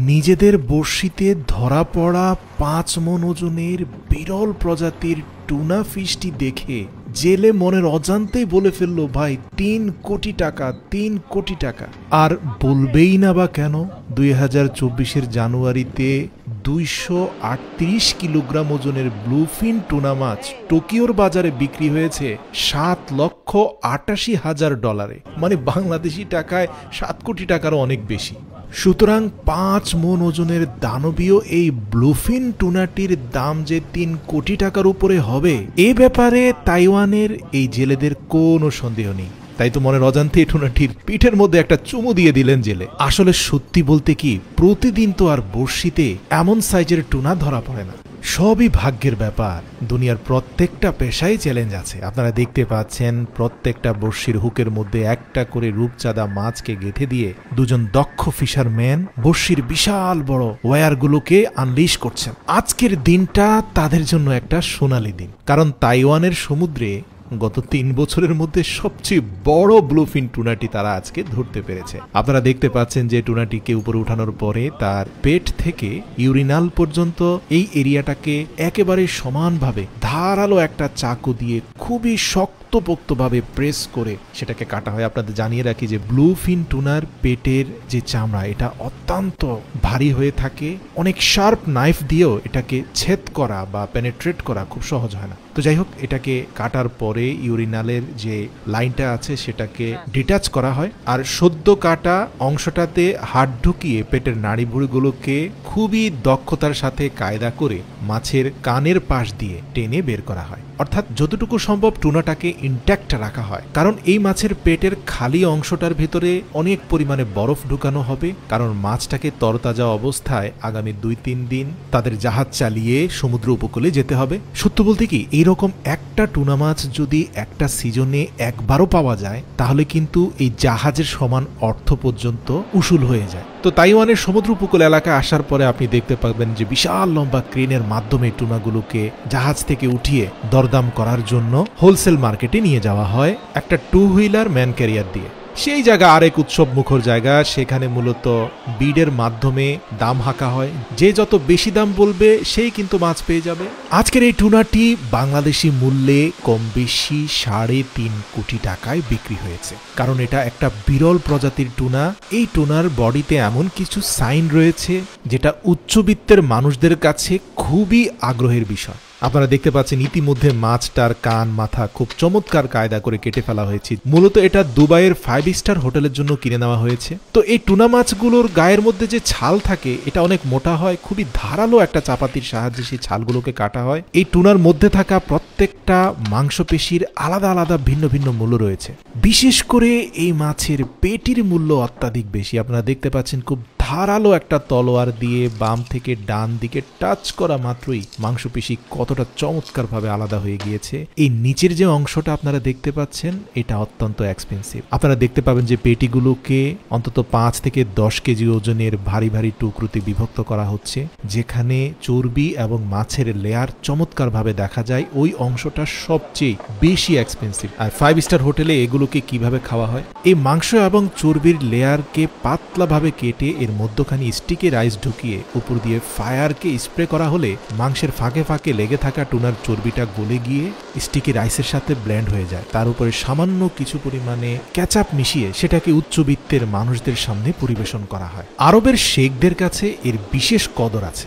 নিজেদের বড়শিতে ধরা পড়া ৫ মণ ওজনের বিরল প্রজাতির টুনা ফিশটি দেখে জেলে মনের অজান্তেই বলে ফেললো, ভাই ৩ কোটি টাকা, ৩ কোটি টাকা। আর বলবেই না বা কেন, ২০২৪-এর জানুয়ারিতে ২৩৮ কিলোগ্রাম ওজনের ব্লুফিন টুনা মাছ টোকিওর বাজারে বিক্রি হয়েছে $৭,৮৮,০০০, মানে বাংলাদেশি টাকায় ৭ কোটি টাকারও অনেক বেশি। সুতরাং ৫ মণ ওজনের দানবীয় এই ব্লুফিন টুনাটির দাম যে ৩ কোটি টাকার উপরে হবে, এ ব্যাপারে তাইওয়ানের এই জেলেদের কোনো সন্দেহ নেই। তাই তো মনের অজান্তে টুনাটির পিঠের মধ্যে একটা চুমু দিয়ে দিলেন জেলে। আসলে সত্যি বলতে কি, প্রতিদিন তো আর বড়শিতে এমন সাইজের টুনা ধরা পড়ে না। সবই ভাগ্যের ব্যাপার। দুনিয়ার প্রত্যেকটা পেশায় চ্যালেঞ্জ আছে। আপনারা দেখতে পাচ্ছেন প্রত্যেকটা বড়শির হুকের মধ্যে একটা করে রূপচাঁদা মাছকে গেঁথে দিয়ে দুজন দক্ষ ফিশারম্যান বড়শির বিশাল বড় ওয়্যারগুলোকে আনলিশ করছেন। আজকের দিনটা তাদের জন্য একটা সোনালী দিন, কারণ তাইওয়ানের সমুদ্রে গত ৩ বছরের মধ্যে সবচেয়ে বড় ব্লুফিন টুনাটি তারা আজকে ধরতে পেরেছে। আপনারা দেখতে পাচ্ছেন যে টুনাটিকে উপরে উঠানোর পরে তার পেট থেকে ইউরিনাল পর্যন্ত এই এরিয়াটাকে একেবারে সমানভাবে ধারালো একটা চাকু দিয়ে খুবই শক্তপোক্তভাবে প্রেস করে সেটাকে কাটা হয়। আপনাদের জানিয়ে রাখি যে ব্লুফিন টুনার পেটের যে চামড়া, এটা অত্যন্ত ভারী হয়ে থাকে। অনেক শার্প নাইফ দিয়েও এটাকে ছেদ করা বা পেনেট্রেট করা খুব সহজ হয় না। তো যাই হোক, এটাকে কাটার পরে ইউরিনালের যে লাইনটা আছে সেটাকে ডিটাচ করা হয়, আর সদ্য কাটা অংশটাতে হাত ঢুকিয়ে পেটের নাড়িভুড়িগুলোকে খুবই দক্ষতার সাথে কায়দা করে মাছের কানের পাশ দিয়ে টেনে বের করা হয়। অর্থাৎ যতটুকু সম্ভব টুনাটাকে ইনট্যাক্ট রাখা হয়, কারণ এই মাছের পেটের খালি অংশটার ভেতরে অনেক পরিমাণে বরফ ঢুকানো হবে, কারণ মাছটাকে তরতাজা অবস্থায় আগামী ২-৩ দিন তাদের জাহাজ চালিয়ে সমুদ্র উপকূলে যেতে হবে। সত্য বলতে কি, এইরকম একটা টুনা মাছ যদি একটা সিজনে একবারও পাওয়া যায়, তাহলে কিন্তু এই জাহাজের সমান অর্থ পর্যন্ত উসুল হয়ে যায়। তো তাইওয়ানের সমুদ্র উপকূল এলাকায় আসার পরে আপনি দেখতে পাবেন যে বিশাল লম্বা ক্রেনের মাধ্যমে টুনাগুলোকে জাহাজ থেকে উঠিয়ে দরদাম করার জন্য হোলসেল মার্কেটে নিয়ে যাওয়া হয় একটা 2 হুইলার ম্যান ক্যারিয়ার দিয়ে। সেই জায়গা আরেক উৎসব মুখর জায়গা, সেখানে মূলত বিডের মাধ্যমে দাম হাঁকা হয়। যে যত বেশি দাম বলবে সেই কিন্তু মাছ পেয়ে যাবে। আজকের এই টুনাটি বাংলাদেশি মূল্যে কম বেশি ৩.৫ কোটি টাকায় বিক্রি হয়েছে, কারণ এটা একটা বিরল প্রজাতির টুনা। এই টুনার বডিতে এমন কিছু সাইন রয়েছে যেটা উচ্চবিত্তের মানুষদের কাছে খুবই আগ্রহের বিষয়। আপনারা দেখতে পাচ্ছেন ইতিমধ্যে মাছটার কান মাথা খুব চমৎকার কায়দা করে কেটে ফেলা হয়েছে। মূলত এটা দুবাইয়ের 5 স্টার হোটেলের জন্য কিনে নেওয়া হয়েছে। তো এই টুনা মাছগুলোর গায়ের মধ্যে যে ছাল থাকে, এটা অনেক মোটা হয়। খুবই ধারালো একটা চাপাতির সাহায্যে সেই ছালগুলোকে কাটা হয়। এই টুনার মধ্যে থাকা প্রত্যেকটা মাংসপেশির আলাদা আলাদা ভিন্ন ভিন্ন মূল্য রয়েছে। বিশেষ করে এই মাছের পেটির মূল্য অত্যাধিক বেশি। আপনারা দেখতে পাচ্ছেন খুব ধারালো একটা তলোয়ার দিয়ে বাম থেকে ডান দিকে টাচ করা মাত্রই মাংসপেশি কতটা চমৎকার ভাবে আলাদা হয়ে গিয়েছে। এই নিচের যে অংশটা আপনারা দেখতে পাচ্ছেন, এটা অত্যন্ত এক্সপেন্সিভ। আপনারা দেখতে পাবেন যে পেটিগুলোকে অন্তত ৫ থেকে ১০ কেজি ওজনের ভারী ভারী টুকরোতে বিভক্ত করা হচ্ছে, যেখানে চর্বি এবং মাছের লেয়ার চমৎকার ভাবে দেখা যায়। ওই অংশটা সবচেয়ে বেশি এক্সপেন্সিভ। আর 5 স্টার হোটেলে এগুলোকে কিভাবে খাওয়া হয়, এই মাংস এবং চর্বির লেয়ারকে পাতলা ভাবে কেটে এর মধ্যখানে স্টিকি রাইস ঢুকিয়ে উপর দিয়ে ফায়ারকে স্প্রে করা হলে মাংসের ফাঁকে ফাঁকে লেগে থাকা টুনার চর্বিটা গলে গিয়ে স্টিকি রাইসের সাথে ব্লেন্ড হয়ে যায়। তার উপরে সামান্য কিছু পরিমাণে কেচাপ মিশিয়ে সেটাকে উচ্চবিত্তের মানুষদের সামনে পরিবেশন করা হয়। আরবের শেখদের কাছে এর বিশেষ কদর আছে।